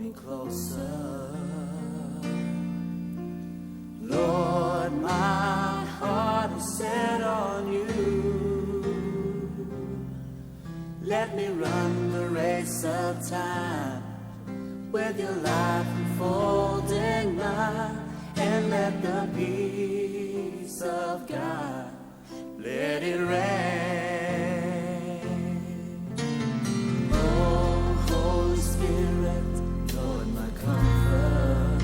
me closer. Lord, my heart is set on you. Let me run the race of time with your life unfolding mine, and let the peace of God let it rain. Oh, Holy Spirit, Lord, my comfort,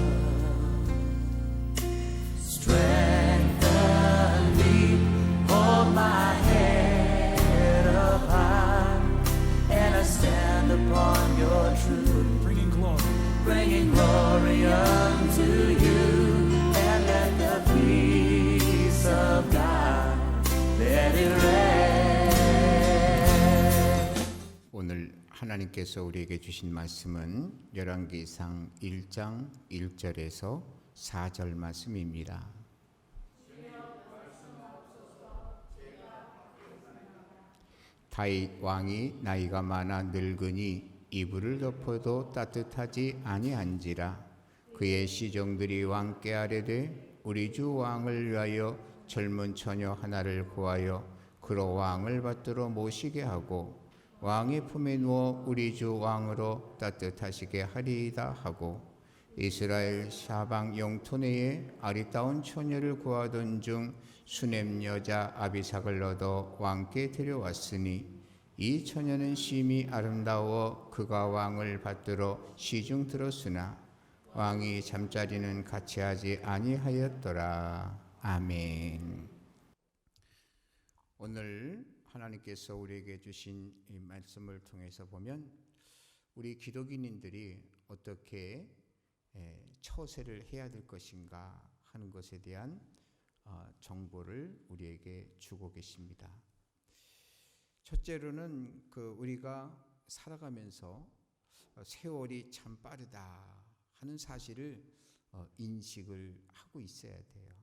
strengthen me, hold my head up high, and I stand upon your truth, bringing glory unto you, and let the peace of God let it rain. 오늘 하나님께서 우리에게 주신 말씀은 열왕기상 1장 1절에서 4절 말씀입니다. 다윗 왕이 나이가 많아 늙으니 이불을 덮어도 따뜻하지 아니한지라. 그의 시종들이 왕께 아뢰되 우리 주 왕을 위하여 젊은 처녀 하나를 구하여 그로 왕을 받들어 모시게 하고 왕의 품에 누워 우리 주 왕으로 따뜻하시게 하리이다 하고, 이스라엘 사방 영토내에 아리따운 처녀를 구하던 중 수넴 여자 아비삭을 얻어 왕께 데려왔으니, 이 처녀는 심히 아름다워 그가 왕을 받들어 시중 들었으나 왕이 잠자리는 같이 하지 아니하였더라. 아멘. 오늘 하나님께서 우리에게 주신 이 말씀을 통해서 보면 우리 기독인들이 어떻게 처세를 해야 될 것인가 하는 것에 대한 정보를 우리에게 주고 계십니다. 첫째로는 우리가 살아가면서 세월이 참 빠르다 하는 사실을 인식을 하고 있어야 돼요.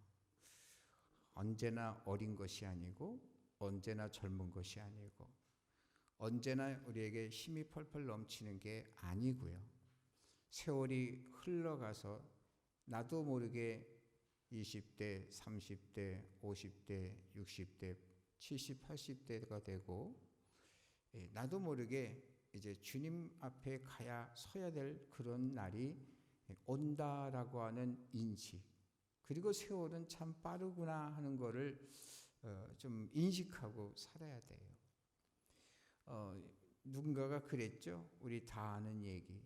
언제나 어린 것이 아니고 언제나 젊은 것이 아니고 언제나 우리에게 힘이 펄펄 넘치는 게 아니고요. 세월이 흘러가서 나도 모르게 20대, 30대, 50대, 60대, 70, 80대가 되고 나도 모르게 이제 주님 앞에 가야 서야 될 그런 날이 온다라고 하는 인식, 그리고 세월은 참 빠르구나 하는 거를 좀 인식하고 살아야 돼요. 누군가가 그랬죠. 우리 다 아는 얘기.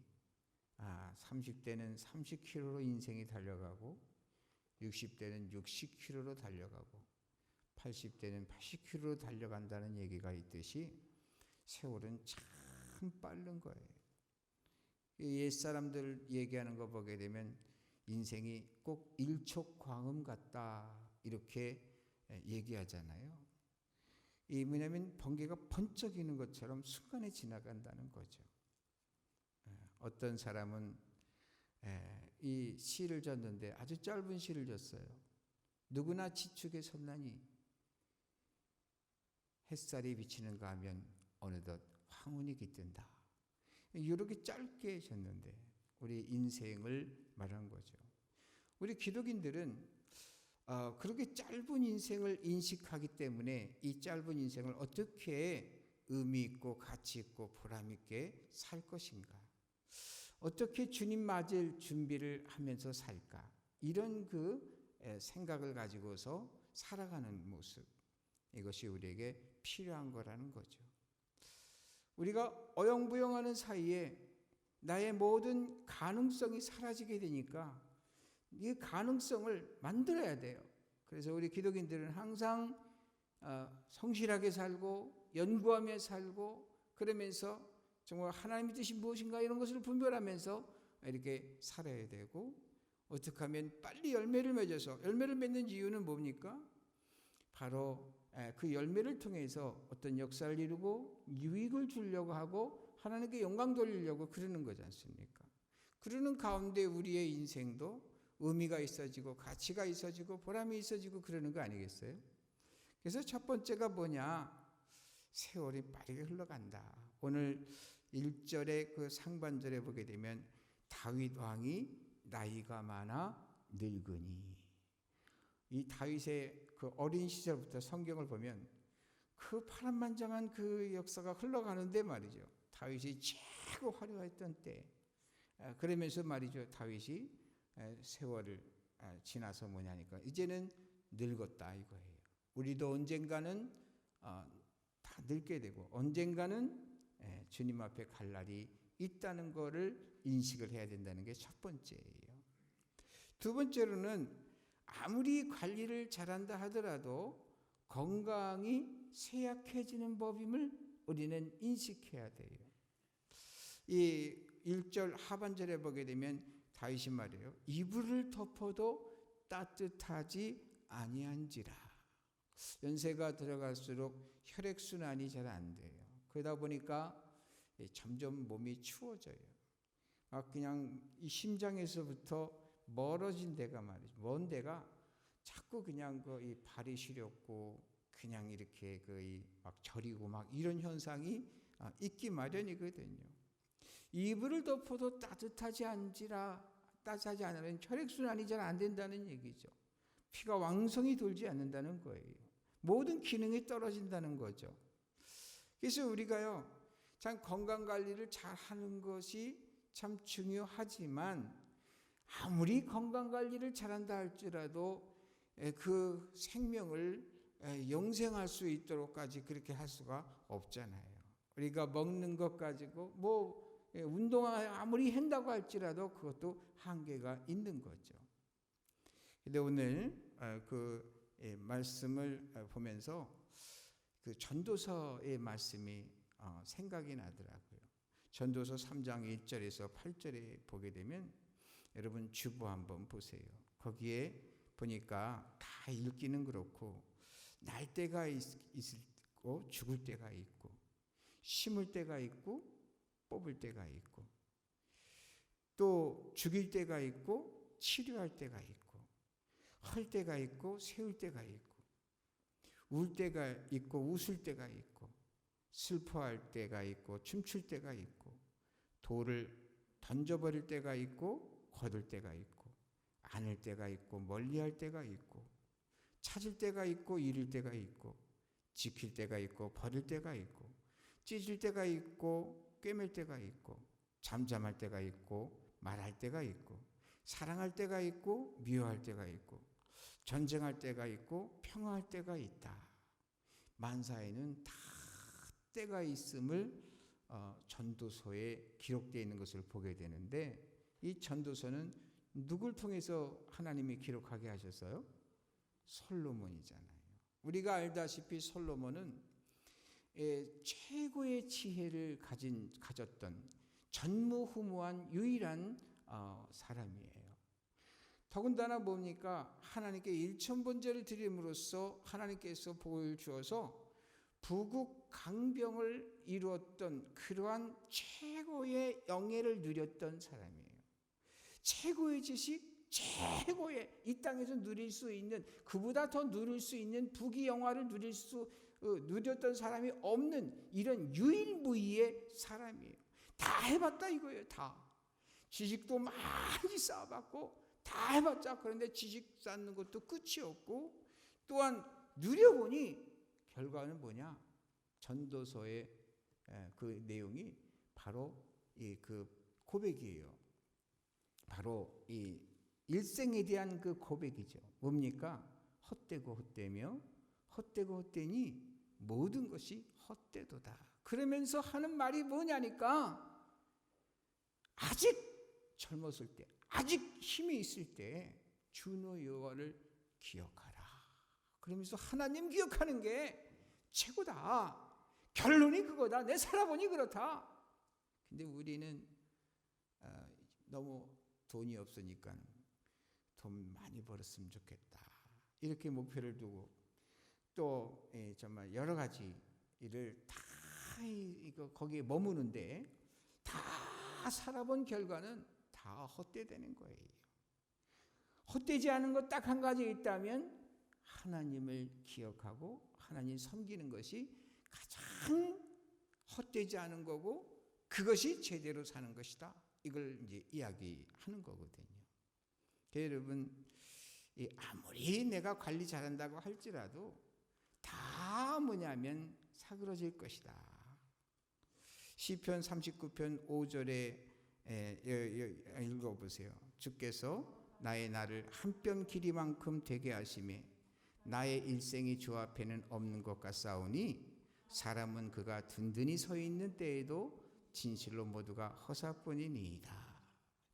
30대는 30km로 인생이 달려가고 60대는 60km로 달려가고 80대는 80km로 달려간다는 얘기가 있듯이 세월은 참 빠른 거예요. 옛사람들 얘기하는 거 보게 되면 인생이 꼭 일촉광음 같다 이렇게 얘기하잖아요. 왜냐하면 번개가 번쩍이는 것처럼 순간에 지나간다는 거죠. 어떤 사람은 이 시를 졌는데 아주 짧은 시를 졌어요. 누구나 지축에 섰나니 햇살이 비치는가 하면 어느덧 황혼이 깃든다. 이렇게 짧게 졌는데 우리 인생을 말한 거죠. 우리 기독인들은 그렇게 짧은 인생을 인식하기 때문에 이 짧은 인생을 어떻게 의미 있고 가치 있고 보람 있게 살 것인가, 어떻게 주님 맞을 준비를 하면서 살까, 이런 생각을 가지고서 살아가는 모습, 이것이 우리에게 필요한 거라는 거죠. 우리가 어영부영하는 사이에 나의 모든 가능성이 사라지게 되니까 이 가능성을 만들어야 돼요. 그래서 우리 기독인들은 항상 성실하게 살고 연구하며 살고 그러면서 정말 하나님의 뜻이 무엇인가 이런 것을 분별하면서 이렇게 살아야 되고, 어떻게 하면 빨리 열매를 맺어서, 열매를 맺는 이유는 뭡니까? 바로 그 열매를 통해서 어떤 역사를 이루고 유익을 주려고 하고 하나님께 영광 돌리려고 그러는 거지 않습니까? 그러는 가운데 우리의 인생도 의미가 있어지고 가치가 있어지고 보람이 있어지고 그러는 거 아니겠어요? 그래서 첫 번째가 뭐냐? 세월이 빠르게 흘러간다. 오늘 1절의 그 상반절에 보게 되면 다윗 왕이 나이가 많아 늙으니. 이 다윗의 그 어린 시절부터 성경을 보면 그 파란만장한 그 역사가 흘러가는데 말이죠. 다윗이 최고 화려했던 때. 그러면서 말이죠. 다윗이 세월을 지나서 뭐냐니까 이제는 늙었다 이거예요. 우리도 언젠가는 다 늙게 되고 언젠가는 주님 앞에 갈 날이 있다는 거를 인식을 해야 된다는 게 첫 번째예요. 두 번째로는 아무리 관리를 잘한다 하더라도 건강이 쇠약해지는 법임을 우리는 인식해야 돼요. 이 1절 하반절에 보게 되면 다윗이 말해요. 이불을 덮어도 따뜻하지 아니한지라. 연세가 들어갈수록 혈액순환이 잘 안 돼요. 그러다 보니까 점점 몸이 추워져요. 그냥 이 심장에서부터 멀어진 데가 말이죠. 먼 데가 자꾸 그냥 이 발이 시렵고 그냥 이렇게 막 저리고 막 이런 현상이 있기 마련이거든요. 이불을 덮어도 따뜻하지 않으면 혈액순환이 잘 안 된다는 얘기죠. 피가 왕성히 돌지 않는다는 거예요. 모든 기능이 떨어진다는 거죠. 그래서 우리가요, 참 건강관리를 잘 하는 것이 참 중요하지만 아무리 건강관리를 잘한다 할지라도 그 생명을 영생할 수 있도록까지 그렇게 할 수가 없잖아요. 우리가 먹는 것 가지고 운동을 아무리 한다고 할지라도 그것도 한계가 있는 거죠. 근데 오늘 그 말씀을 보면서 그 전도서의 말씀이 생각이 나더라고요. 전도서 3장 1절에서 8절에 보게 되면 여러분 주보 한번 보세요. 거기에 보니까 다 읽기는 그렇고 날 때가 있고 죽을 때가 있고 심을 때가 있고 뽑을 때가 있고 또 죽일 때가 있고 치료할 때가 있고 헐 때가 있고 세울 때가 있고 울 때가 있고 웃을 때가 있고 슬퍼할 때가 있고 춤출 때가 있고 돌을 던져버릴 때가 있고 거둘 때가 있고 안을 때가 있고 멀리할 때가 있고 찾을 때가 있고 잃을 때가 있고 지킬 때가 있고 버릴 때가 있고 찢을 때가 있고 꿰맬 때가 있고 잠잠할 때가 있고 말할 때가 있고 사랑할 때가 있고 미워할 때가 있고 전쟁할 때가 있고 평화할 때가 있다. 만사에는 다 때가 있음을 전도서에 기록되어 있는 것을 보게 되는데 이 전도서는 누굴 통해서 하나님이 기록하게 하셨어요? 솔로몬이잖아요. 우리가 알다시피 솔로몬은 최고의 지혜를 가졌던 전무후무한 유일한 사람이에요. 더군다나 뭡니까? 하나님께 일천번제를 드림으로써 하나님께서 복을 주어서 부국 강병을 이루었던 그러한 최고의 영예를 누렸던 사람이에요. 최고의 지식, 최고의 이 땅에서 누릴 수 있는 그보다 더 누릴 수 있는 부귀 영화를 누렸던 사람이 없는 이런 유일무이의 사람이에요. 다 해봤다 이거예요. 다. 지식도 많이 쌓아봤고 다 해봤자 그런데 지식 쌓는 것도 끝이 없고 또한 누려보니 결과는 뭐냐? 전도서의 그 내용이 바로 그 고백이에요. 바로 이 일생에 대한 그 고백이죠. 뭡니까? 헛되고 헛되며 헛되고 헛되니 모든 것이 헛되도다. 그러면서 하는 말이 뭐냐니까 아직 젊었을 때 아직 힘이 있을 때 주너 여호와를 기억하라. 그러면서 하나님 기억하는 게 최고다. 결론이 그거다. 내 살아보니 그렇다. 근데 우리는 너무 돈이 없으니까 돈 많이 벌었으면 좋겠다. 이렇게 목표를 두고 또 정말 여러 가지 일을 다 거기에 머무는데 다 살아본 결과는 다 헛되되는 거예요. 헛되지 않은 것 딱 한 가지 있다면 하나님을 기억하고 하나님 섬기는 것이 가장 헛되지 않은 거고 그것이 제대로 사는 것이다. 이걸 이제 이야기하는 거거든요. 여러분, 아무리 내가 관리 잘한다고 할지라도 다 뭐냐면 사그러질 것이다. 시편 39편 5절에 읽어보세요. 주께서 나의 날을 한 뼘 길이만큼 되게 하심에 나의 일생이 주 앞에는 없는 것 같사오니 사람은 그가 든든히 서 있는 때에도 진실로 모두가 허사뿐이니이다.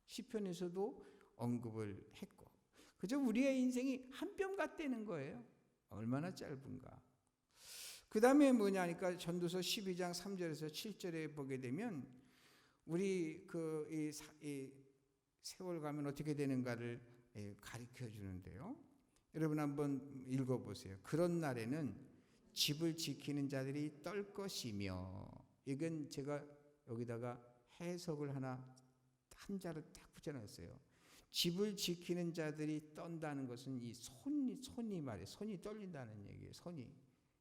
시편에서도 언급을 했고, 그저 우리의 인생이 한 뼘 같다는 거예요. 얼마나 짧은가. 그 다음에 뭐냐니까 전도서 12장 3절에서 7절에 보게 되면 우리 이 세월 가면 어떻게 되는가를 가르쳐 주는데요. 여러분 한번 읽어보세요. 그런 날에는 집을 지키는 자들이 떨 것이며, 이건 제가 여기다가 해석을 하나 한자로 딱 붙여놨어요. 집을 지키는 자들이 떤다는 것은 이 손이 말이에요. 손이 떨린다는 얘기예요. 손이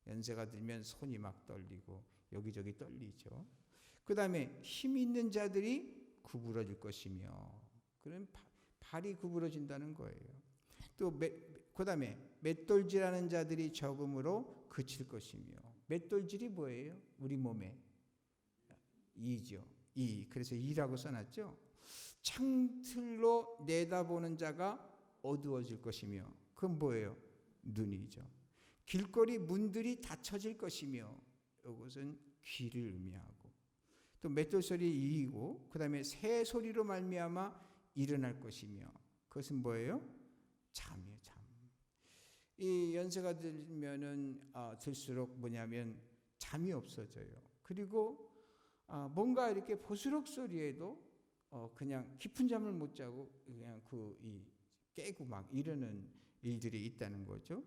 연세가 들면 손이 막 떨리고 여기저기 떨리죠. 그 다음에 힘 있는 자들이 구부러질 것이며, 그런 발이 구부러진다는 거예요. 또 그 다음에 맷돌질하는 자들이 적음으로 그칠 것이며, 맷돌질이 뭐예요? 우리 몸에 이죠. 그래서 이라고 써놨죠. 창틀로 내다보는 자가 어두워질 것이며, 그건 뭐예요? 눈이죠. 길거리 문들이 닫혀질 것이며, 이것은 귀를 의미하고, 또 맷돌 소리 이이고, 그 다음에 새 소리로 말미암아 일어날 것이며, 그것은 뭐예요? 잠이에요. 잠. 이 연세가 들면은 들수록 뭐냐면 잠이 없어져요. 그리고 뭔가 이렇게 보스럭 소리에도 그냥 깊은 잠을 못 자고 그냥 깨고 막 이러는 일들이 있다는 거죠.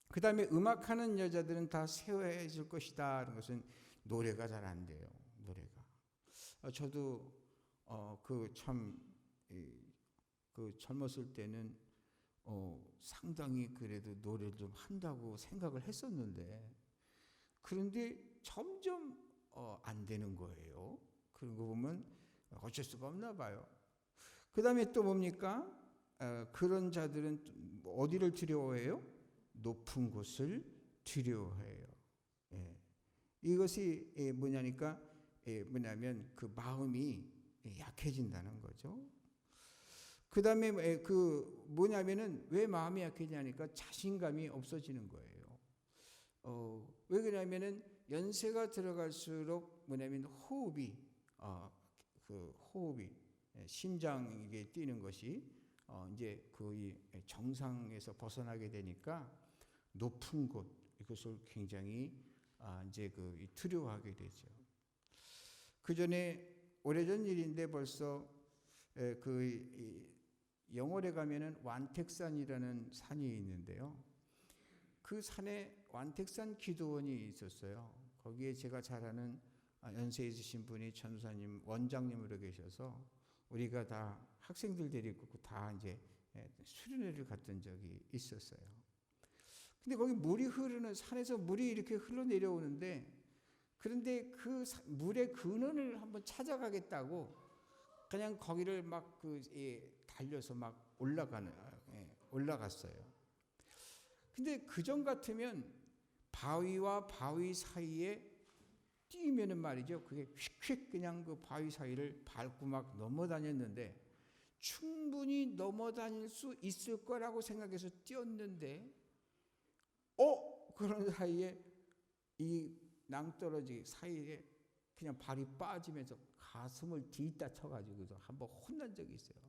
그 다음에 음악하는 여자들은 다 쇠해질 것이다. 이런 것은 노래가 잘 안 돼요. 노래가. 저도 젊었을 때는 상당히 그래도 노래를 좀 한다고 생각을 했었는데, 그런데 점점 안 되는 거예요. 그런 거 보면 어쩔 수가 없나 봐요. 그 다음에 또 뭡니까? 그런 자들은 어디를 두려워해요? 높은 곳을 두려워해요. 이것이 뭐냐면 그 마음이 약해진다는 거죠. 그 다음에 뭐냐면은 왜 마음이 약해지냐니까 자신감이 없어지는 거예요. 왜 그러냐면은 연세가 들어갈수록 뭐냐면 호흡이 심장이 뛰는 것이 이제 거의 정상에서 벗어나게 되니까 높은 곳, 이것을 굉장히 이제 두려워하게 되죠. 그 전에 오래전 일인데 벌써 영월에 가면은 완택산이라는 산이 있는데요. 그 산에 완택산 기도원이 있었어요. 거기에 제가 잘 아는 연세 있으신 분이 전도사님 원장님으로 계셔서 우리가 다 학생들 데리고 다 이제 수련회를 갔던 적이 있었어요. 근데 거기 물이 흐르는 산에서 물이 이렇게 흘러내려오는데, 그런데 그 물의 근원을 한번 찾아가겠다고 그냥 거기를 막 달려서 막 올라갔어요. 근데 그전 같으면 바위와 바위 사이에 뛰면은 말이죠, 그게 휙휙 그냥 그 바위 사이를 밟고 막 넘어다녔는데, 충분히 넘어다닐 수 있을 거라고 생각해서 뛰었는데, 그런 사이에 이 낭떠러지 사이에 그냥 발이 빠지면서 가슴을 뒤따 쳐가지고서 한번 혼난 적이 있어요.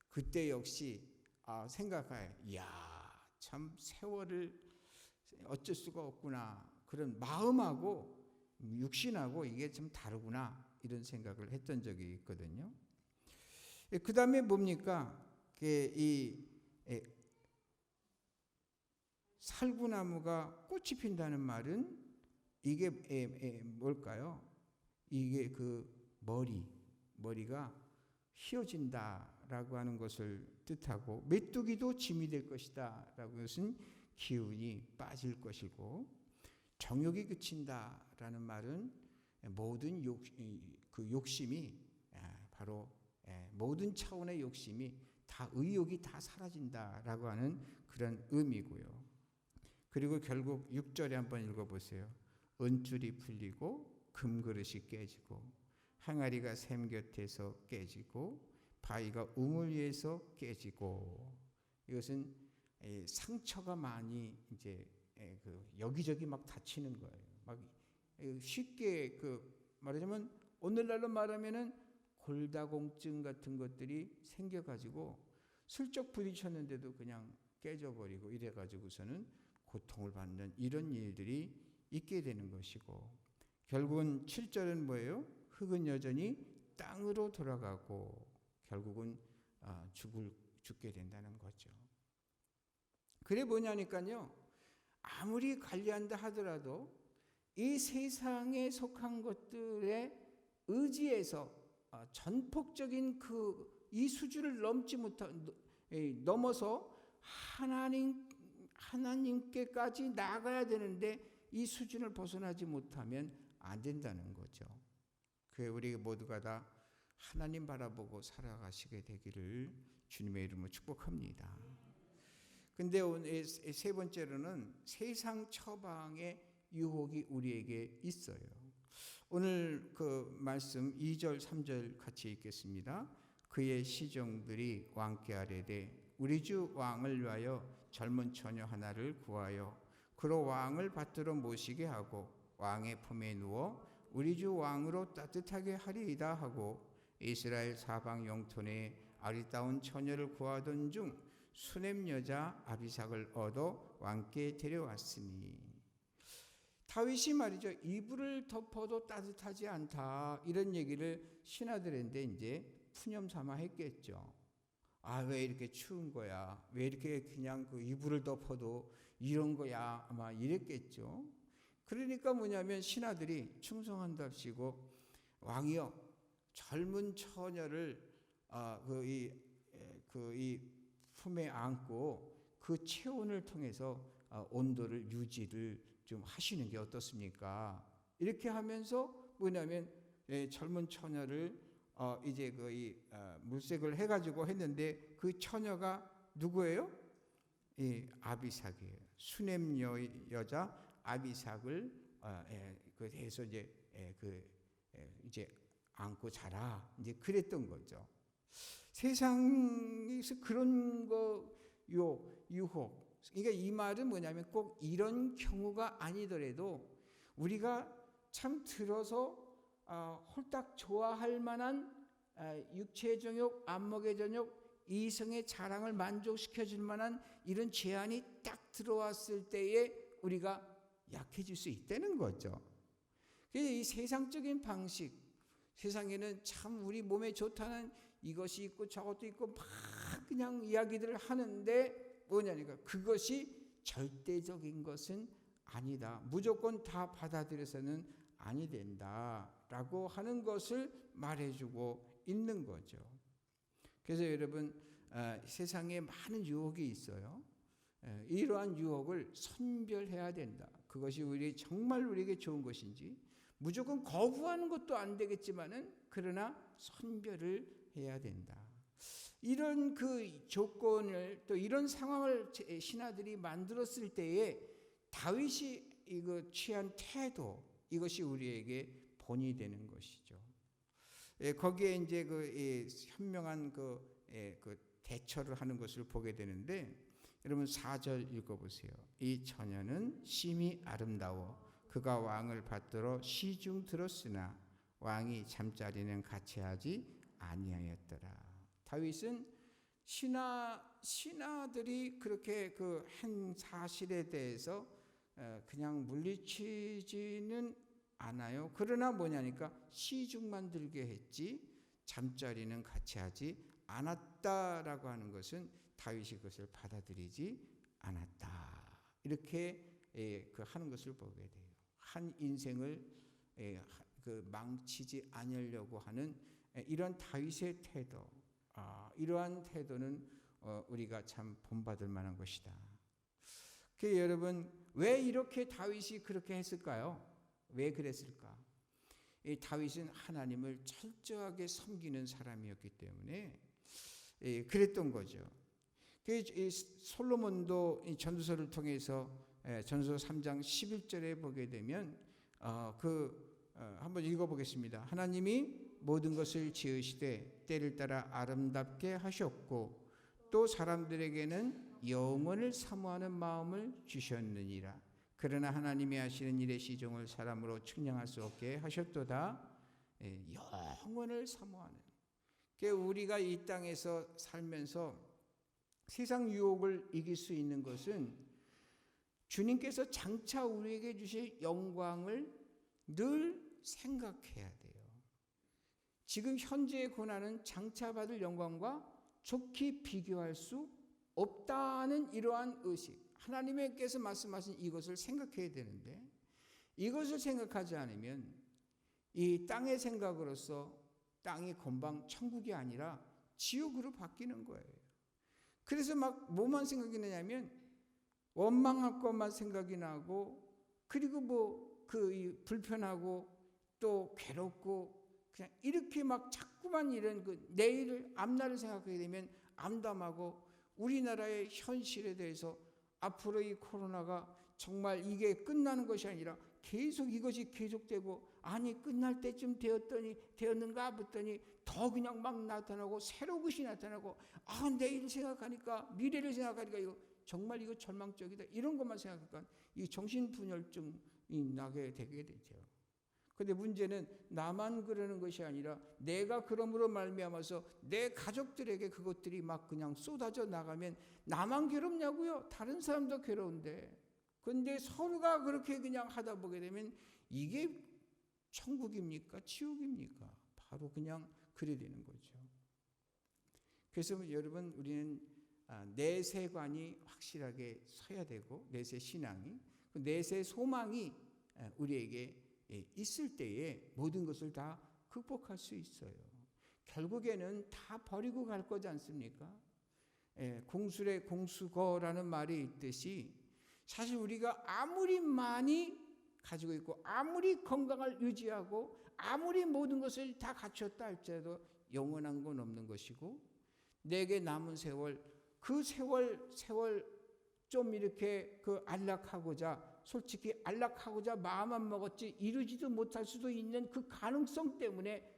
그때 역시 생각해, 이야, 참 세월을 어쩔 수가 없구나. 그런 마음하고 육신하고 이게 좀 다르구나, 이런 생각을 했던 적이 있거든요. 그 다음에 뭡니까? 살구나무가 꽃이 핀다는 말은 이게 뭘까요? 이게 머리가 휘어진다라고 하는 것을 뜻하고, 메뚜기도 짐이 될 것이다 라고 것은 기운이 빠질 것이고, 정욕이 그친다라는 말은 모든 욕심이 바로 모든 차원의 욕심이 다 의욕이 다 사라진다라고 하는 그런 의미고요. 그리고 결국 6절에 한번 읽어보세요. 은줄이 풀리고 금그릇이 깨지고 항아리가 샘 곁에서 깨지고 바위가 우물 위에서 깨지고 이것은 상처가 많이 이제 여기저기 막 다치는 거예요. 막 쉽게 말하자면 오늘날로 말하면은 골다공증 같은 것들이 생겨가지고 슬쩍 부딪혔는데도 그냥 깨져버리고 이래가지고서는 고통을 받는 이런 일들이 있게 되는 것이고 결국은 7절은 뭐예요? 흙은 여전히 땅으로 돌아가고 결국은 죽게 된다는 거죠. 그래 뭐냐니까요. 아무리 관리한다 하더라도 이 세상에 속한 것들에 의지해서 전폭적인 이 수준을 넘어서 하나님께까지 나가야 되는데 이 수준을 벗어나지 못하면 안 된다는 거죠. 그래 우리 모두가 다 하나님 바라보고 살아가시게 되기를 주님의 이름으로 축복합니다. 근데 오늘 세 번째로는 세상 처방의 유혹이 우리에게 있어요. 오늘 그 말씀 2절 3절 같이 읽겠습니다. 그의 시종들이 왕께 아뢰되 우리 주 왕을 위하여 젊은 처녀 하나를 구하여 그로 왕을 받들어 모시게 하고 왕의 품에 누워 우리 주 왕으로 따뜻하게 하리이다 하고 이스라엘 사방 영토에 아리따운 처녀를 구하던 중 수넴 여자 아비삭을 얻어 왕께 데려왔으니 다윗이 말이죠. 이불을 덮어도 따뜻하지 않다 이런 얘기를 신하들한테 이제 푸념 삼아 했겠죠. 왜 이렇게 추운 거야? 왜 이렇게 그냥 그 이불을 덮어도 이런 거야? 아마 이랬겠죠. 그러니까 뭐냐면 신하들이 충성한답시고 왕이여 젊은 처녀를 이 품에 안고 그 체온을 통해서 온도를 유지를 좀 하시는 게 어떻습니까? 이렇게 하면서 뭐냐면 젊은 처녀를 이제 물색을 해가지고 했는데 그 처녀가 누구예요? 아비삭이에요. 수넴 여자 아비삭을 해서 이제 안고 자라 이제 그랬던 거죠. 세상에서 그런 유혹. 그러니까 이 말은 뭐냐면 꼭 이런 경우가 아니더라도 우리가 참 들어서 홀딱 좋아할 만한 육체의 정욕, 안목의 정욕, 이성의 자랑을 만족시켜줄 만한 이런 제한이 딱 들어왔을 때에 우리가 약해질 수 있다는 거죠. 그래서 이 세상적인 방식, 세상에는 참 우리 몸에 좋다는 이것이 있고 저것도 있고 막 그냥 이야기들을 하는데 뭐냐니까 그것이 절대적인 것은 아니다. 무조건 다 받아들여서는 아니 된다라고 하는 것을 말해주고 있는 거죠. 그래서 여러분 세상에 많은 유혹이 있어요. 이러한 유혹을 선별해야 된다. 그것이 정말 우리에게 좋은 것인지 무조건 거부하는 것도 안 되겠지만은 그러나 선별을 해야 된다. 이런 그 조건을 또 이런 상황을 신하들이 만들었을 때에 다윗이 이거 취한 태도 이것이 우리에게 본이 되는 것이죠. 거기에 이제 현명한 대처를 하는 것을 보게 되는데 여러분 4절 읽어보세요. 이 처녀는 심히 아름다워 그가 왕을 받들어 시중 들었으나 왕이 잠자리는 같이 하지 아니하였더라. 다윗은 신하들이 그렇게 한 사실에 대해서 그냥 물리치지는 않아요. 그러나 뭐냐니까 시중만 들게 했지 잠자리는 같이 하지 않았다라고 하는 것은 다윗이 그것을 받아들이지 않았다. 이렇게 하는 것을 보게 돼요. 한 인생을 망치지 않으려고 하는 이런 다윗의 태도, 이러한 태도는 우리가 참 본받을 만한 것이다. 그 여러분 왜 이렇게 다윗이 그렇게 했을까요? 왜 그랬을까? 이 다윗은 하나님을 철저하게 섬기는 사람이었기 때문에 그랬던 거죠. 솔로몬도 이 전도서를 통해서 전도서 3장 11절에 보게 되면 한번 읽어보겠습니다. 하나님이 모든 것을 지으시되 때를 따라 아름답게 하셨고 또 사람들에게는 영원을 사모하는 마음을 주셨느니라. 그러나 하나님이 하시는 일의 시종을 사람으로 측량할 수 없게 하셨도다. 영원을 사모하는. 우리가 이 땅에서 살면서 세상 유혹을 이길 수 있는 것은 주님께서 장차 우리에게 주실 영광을 늘 생각해야 돼요. 지금 현재의 고난은 장차 받을 영광과 좋게 비교할 수 없다는 이러한 의식, 하나님께서 말씀하신 이것을 생각해야 되는데 이것을 생각하지 않으면 이 땅의 생각으로서 땅이 건방 천국이 아니라 지옥으로 바뀌는 거예요. 그래서 막 뭐만 생각이 나냐면 원망할 것만 생각이 나고, 그리고 불편하고 또 괴롭고, 그냥 이렇게 막 자꾸만 이런 내일을 앞날을 생각하게 되면 암담하고, 우리나라의 현실에 대해서 앞으로 이 코로나가 정말 이게 끝나는 것이 아니라 계속 이것이 계속되고, 아니 끝날 때쯤 되었는가 봤더니 더 그냥 막 나타나고 새로운 것이 나타나고, 내일 생각하니까, 미래를 생각하니까 정말 이거 절망적이다, 이런 것만 생각하니까 이 정신분열증이 나게 되게 되죠. 그런데 문제는 나만 그러는 것이 아니라 내가 그럼으로 말미암아서 내 가족들에게 그것들이 막 그냥 쏟아져 나가면 나만 괴롭냐고요? 다른 사람도 괴로운데. 그런데 서로가 그렇게 그냥 하다 보게 되면 이게 천국입니까? 지옥입니까? 바로 그냥 그래 되는 거죠. 그래서 여러분, 우리는 내세관이 확실하게 서야 되고, 내세 신앙이, 내세 소망이 우리에게 있을 때에 모든 것을 다 극복할 수 있어요. 결국에는 다 버리고 갈 거지 않습니까? 공술의 공수거라는 말이 있듯이, 사실 우리가 아무리 많이 가지고 있고 아무리 건강을 유지하고 아무리 모든 것을 다 갖췄다 할지라도 영원한 건 없는 것이고, 내게 남은 세월, 그 세월 좀 이렇게 안락하고자, 솔직히 안락하고자 마음만 먹었지 이루지도 못할 수도 있는 그 가능성 때문에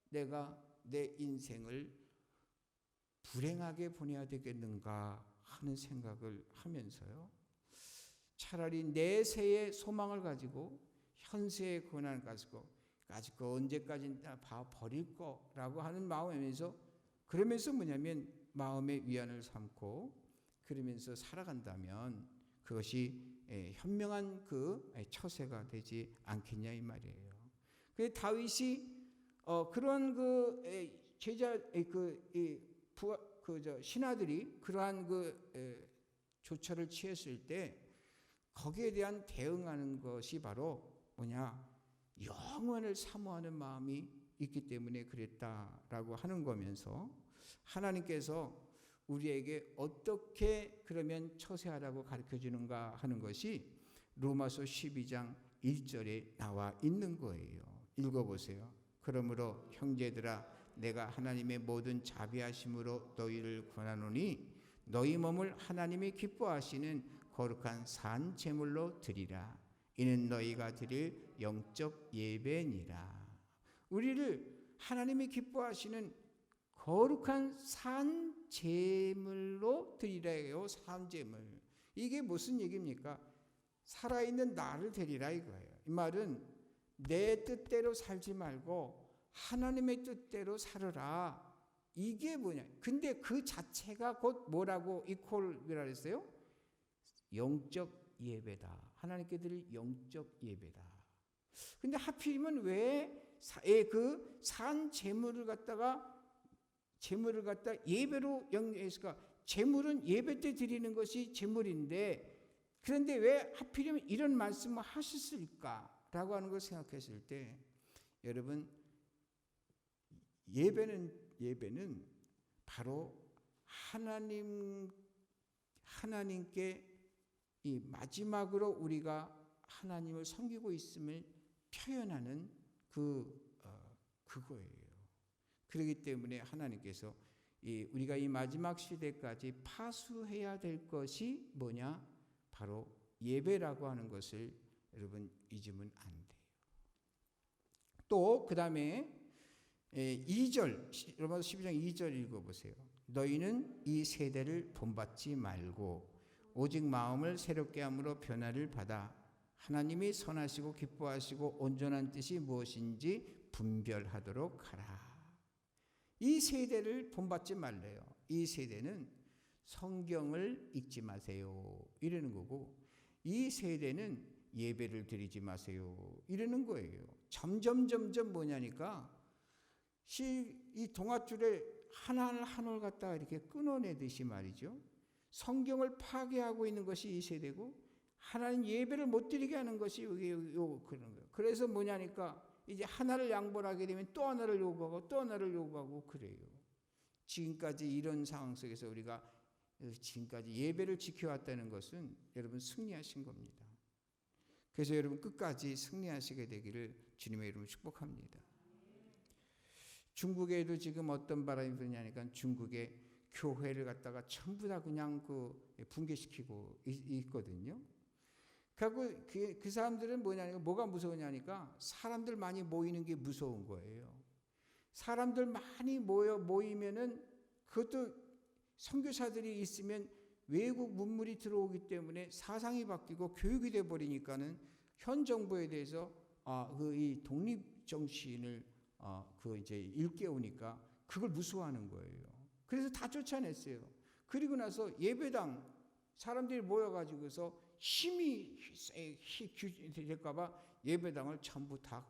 내가 내 인생을 불행하게 보내야 되겠는가 하는 생각을 하면서요, 차라리 내세의 소망을 가지고 현세의 고난을 가지고 언제까지 버릴 거라고 하는 마음이면서, 그러면서 뭐냐면 마음의 위안을 삼고 그러면서 살아간다면 그것이 현명한 처세가 되지 않겠냐 이 말이에요. 그 다윗이 그런 제자 신하들이 그러한 조처를 취했을 때 거기에 대한 대응하는 것이 바로 뭐냐? 영원을 사모하는 마음이 있기 때문에 그랬다라고 하는 거면서, 하나님께서 우리에게 어떻게 그러면 처세하라고 가르쳐 주는가 하는 것이 로마서 12장 1절에 나와 있는 거예요. 읽어보세요. 그러므로 형제들아, 내가 하나님의 모든 자비하심으로 너희를 권하노니 너희 몸을 하나님이 기뻐하시는 거룩한 산 제물로 드리라. 이는 너희가 드릴 영적 예배니라. 우리를 하나님이 기뻐하시는 거룩한 산 제물로 드리라요. 산 제물. 이게 무슨 얘기입니까? 살아있는 나를 드리라 이거예요. 이 말은 내 뜻대로 살지 말고 하나님의 뜻대로 살아라. 이게 뭐냐? 근데 그 자체가 곧 뭐라고 이퀄이라 했어요? 영적 예배다. 하나님께 드릴 영적 예배다. 근데 하필이면 왜 그 산 제물을 갖다 예배로 영했을까? 제물은 예배 때 드리는 것이 제물인데, 그런데 왜 하필이면 이런 말씀을 하셨을까라고 하는 걸 생각했을 때, 여러분, 예배는 바로 하나님께 이 마지막으로 우리가 하나님을 섬기고 있음을 표현하는 그 그거예요. 그렇기 때문에 하나님께서 우리가 이 마지막 시대까지 파수해야 될 것이 뭐냐? 바로 예배라고 하는 것을 여러분 잊으면 안 돼요. 또 그 다음에 2절, 로마서 12장 2절 읽어보세요. 너희는 이 세대를 본받지 말고 오직 마음을 새롭게 함으로 변화를 받아 하나님이 선하시고 기뻐하시고 온전한 뜻이 무엇인지 분별하도록 하라. 이 세대를 본받지 말래요. 이 세대는 성경을 읽지 마세요 이러는 거고, 이 세대는 예배를 드리지 마세요 이러는 거예요. 점점 뭐냐니까 이 동아줄에 하나를 한올 갖다가 이렇게 끊어내듯이 말이죠. 성경을 파괴하고 있는 것이 이 세대고, 하나님 예배를 못 드리게 하는 것이 그런 거예요. 그래서 뭐냐니까 이제 하나를 양보하게 되면 또 하나를 요구하고 또 하나를 요구하고 그래요. 지금까지 이런 상황 속에서 우리가 지금까지 예배를 지켜왔다는 것은 여러분 승리하신 겁니다. 그래서 여러분 끝까지 승리하시게 되기를 주님의 이름으로 축복합니다. 중국에도 지금 어떤 바람이 부냐니까 중국의 교회를 갖다가 전부 다 그냥 붕괴시키고 있거든요. 그리고 그 사람들은 뭐가 무서우냐니까 사람들 많이 모이는 게 무서운 거예요. 사람들 많이 모이면은 그것도 선교사들이 있으면 외국 문물이 들어오기 때문에 사상이 바뀌고 교육이 돼 버리니까는 현 정부에 대해서 이 독립 정신을 이제 일깨우니까 그걸 무서워하는 거예요. 그래서 다 쫓아냈어요. 그리고 나서 예배당 사람들이 모여가지고서 힘이 될까봐 예배당을 전부 다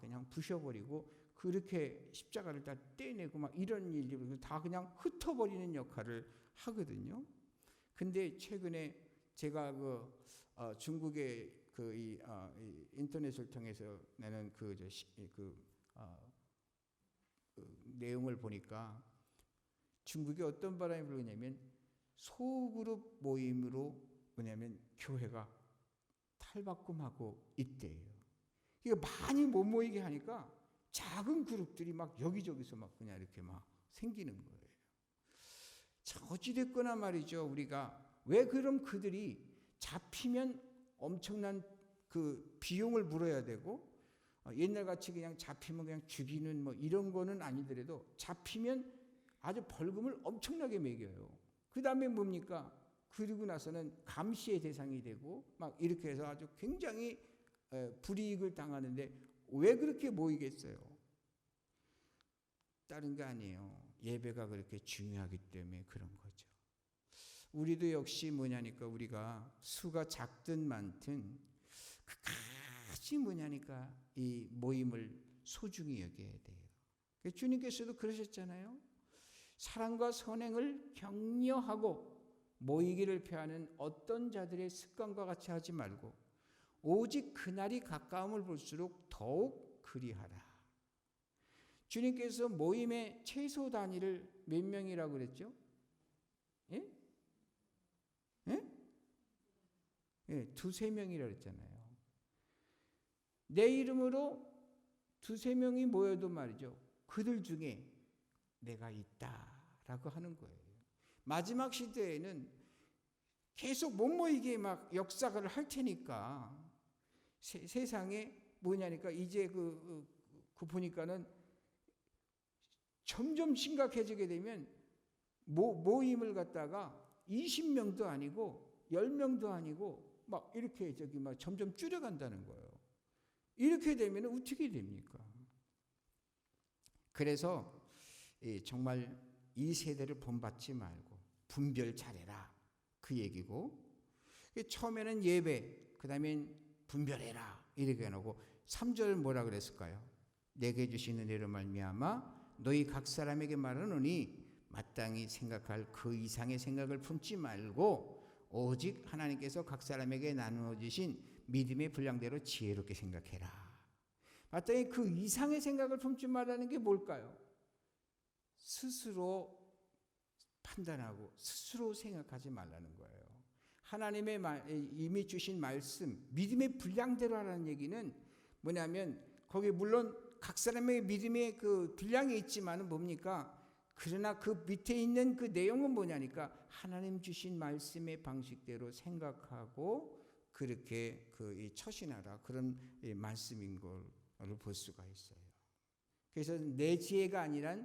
그냥 부셔버리고 그렇게 십자가를 다 떼내고 막 이런 일들을 다 그냥 흩어버리는 역할을 하거든요. 근데 최근에 제가 중국의 인터넷을 통해서 내는 내용을 보니까 중국이 어떤 바람이 불냐면 소그룹 모임으로 뭐냐면 교회가 탈바꿈하고 있대요. 이거 많이 못 모이게 하니까 작은 그룹들이 막 여기저기서 막 그냥 이렇게 막 생기는 거예요. 자, 어찌됐거나 말이죠. 우리가 왜 그럼 그들이 잡히면 엄청난 그 비용을 물어야 되고 옛날같이 그냥 잡히면 그냥 죽이는 뭐 이런 거는 아니더라도 잡히면 아주 벌금을 엄청나게 매겨요. 그 다음에 뭡니까? 그리고 나서는 감시의 대상이 되고 막 이렇게 해서 아주 굉장히 불이익을 당하는데 왜 그렇게 모이겠어요? 다른 게 아니에요. 예배가 그렇게 중요하기 때문에 그런 거죠. 우리도 역시 뭐냐니까 우리가 수가 작든 많든 끝까지 뭐냐니까 이 모임을 소중히 여겨야 돼요. 주님께서도 그러셨잖아요. 사랑과 선행을 격려하고 모이기를 표하는 어떤 자들의 습관과 같이 하지 말고 오직 그날이 가까움을 볼수록 더욱 그리하라. 주님께서 모임의 최소 단위를 몇 명이라고 그랬죠? 예? 예? 예, 2-3명이라고 그랬잖아요. 내 이름으로 2-3명이 모여도 말이죠. 그들 중에 내가 있다라고 하는 거예요. 마지막 시대에는 계속 못 모이게 막 역사를 할 테니까 세상에 뭐냐니까 이제 보니까는 점점 심각해지게 되면 모임을 갖다가 20명도 아니고 10명도 아니고 막 이렇게 막 점점 줄여간다는 거예요. 이렇게 되면 어떻게 됩니까? 그래서 정말 이 세대를 본받지 말고 분별 잘해라 그 얘기고, 처음에는 예배, 그 다음엔 분별해라 이렇게 해놓고 3절 뭐라 그랬을까요? 내게 주신 은혜로 말미암아 너희 각 사람에게 말하노니 마땅히 생각할 그 이상의 생각을 품지 말고 오직 하나님께서 각 사람에게 나누어 주신 믿음의 분량대로 지혜롭게 생각해라. 마땅히 그 이상의 생각을 품지 말라는 게 뭘까요? 스스로 판단하고 스스로 생각하지 말라는 거예요. 하나님의 이미 주신 말씀, 믿음의 분량대로 하라는 얘기는 뭐냐면 거기 물론 각 사람의 믿음의 그 분량이 있지만은 뭡니까? 그러나 그 밑에 있는 그 내용은 뭐냐니까 하나님 주신 말씀의 방식대로 생각하고 그렇게 그 처신하라 그런 말씀인 걸 볼 수가 있어요. 그래서 내 지혜가 아니라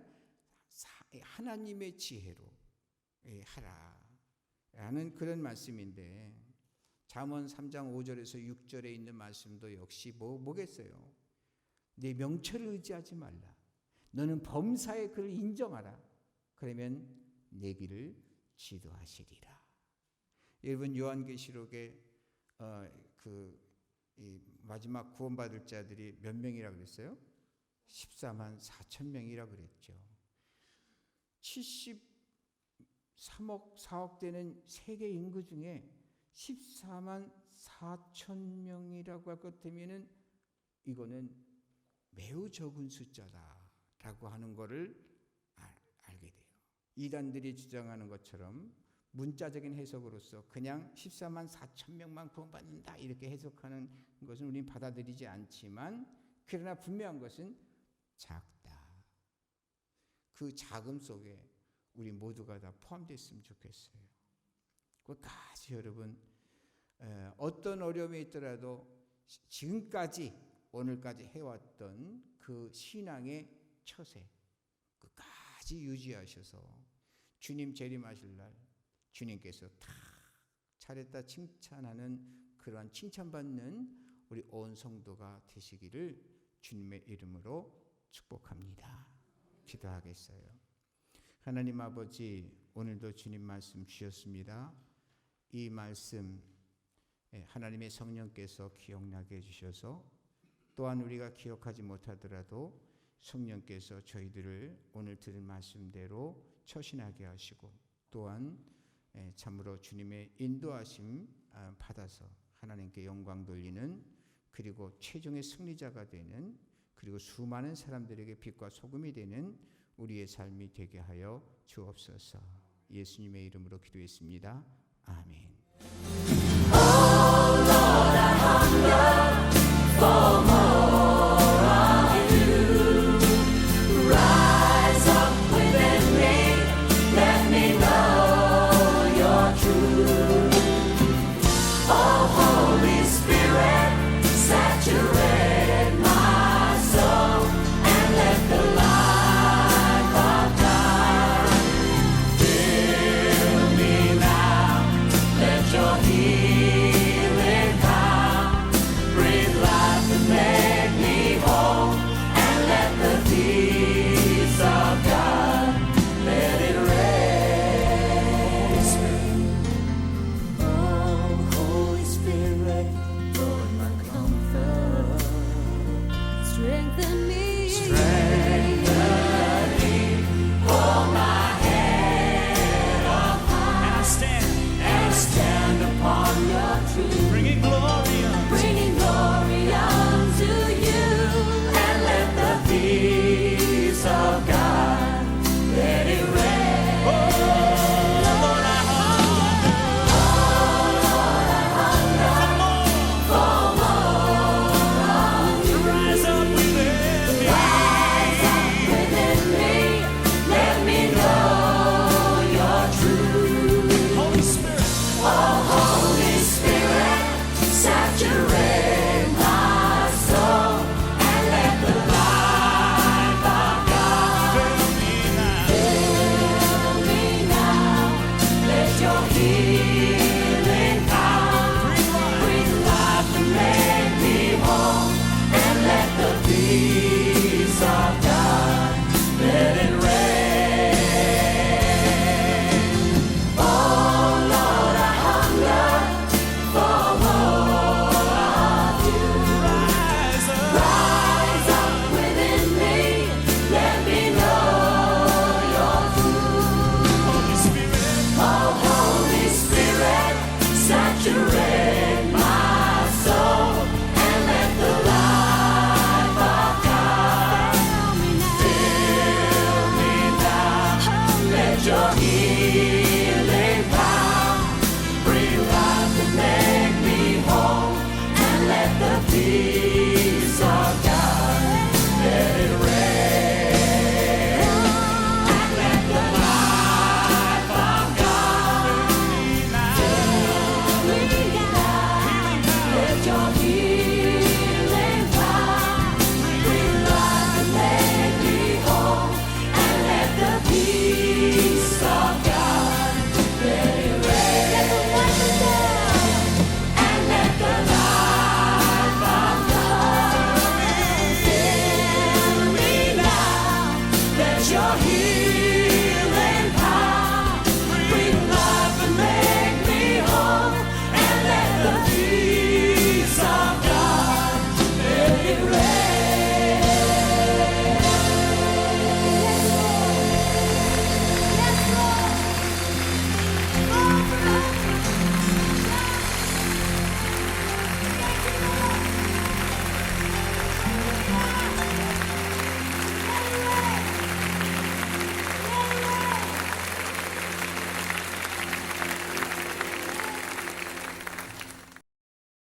하나님의 지혜로 하라 라는 그런 말씀인데 잠언 3장 5절에서 6절에 있는 말씀도 역시 뭐겠어요? 내 명철을 의지하지 말라. 너는 범사에 그를 인정하라. 그러면 내 길을 지도하시리라. 여러분 요한계시록에 이 마지막 구원받을 자들이 몇 명이라 그랬어요? 14만 4천 명이라 그랬죠. 73억 4억 되는 세계 인구 중에 14만 4천 명이라고 할 것 되면은 이거는 매우 적은 숫자다라고 하는 것을 알게 돼요. 이단들이 주장하는 것처럼 문자적인 해석으로서 그냥 14만 4천 명만 구원받는다 이렇게 해석하는 것은 우리는 받아들이지 않지만 그러나 분명한 것은 작다. 그 작음 속에 우리 모두가 다 포함됐으면 좋겠어요. 끝까지 여러분 어떤 어려움이 있더라도 지금까지 오늘까지 해왔던 그 신앙의 처세 끝까지 유지하셔서 주님 재림하실 날 주님께서 다 잘했다 칭찬하는 그러한 칭찬받는 우리 온 성도가 되시기를 주님의 이름으로 축복합니다. 기도하겠어요. 하나님 아버지 오늘도 주님 말씀 주셨습니다. 이 말씀 하나님의 성령께서 기억나게 해주셔서 또한 우리가 기억하지 못하더라도 성령께서 저희들을 오늘 들은 말씀대로 처신하게 하시고 또한 참으로 주님의 인도하심 받아서 하나님께 영광 돌리는 그리고 최종의 승리자가 되는 그리고 수많은 사람들에게 빛과 소금이 되는 우리의 삶이 되게 하여 주옵소서. 예수님의 이름으로 기도했습니다. 아멘. Oh Lord, I hunger for more.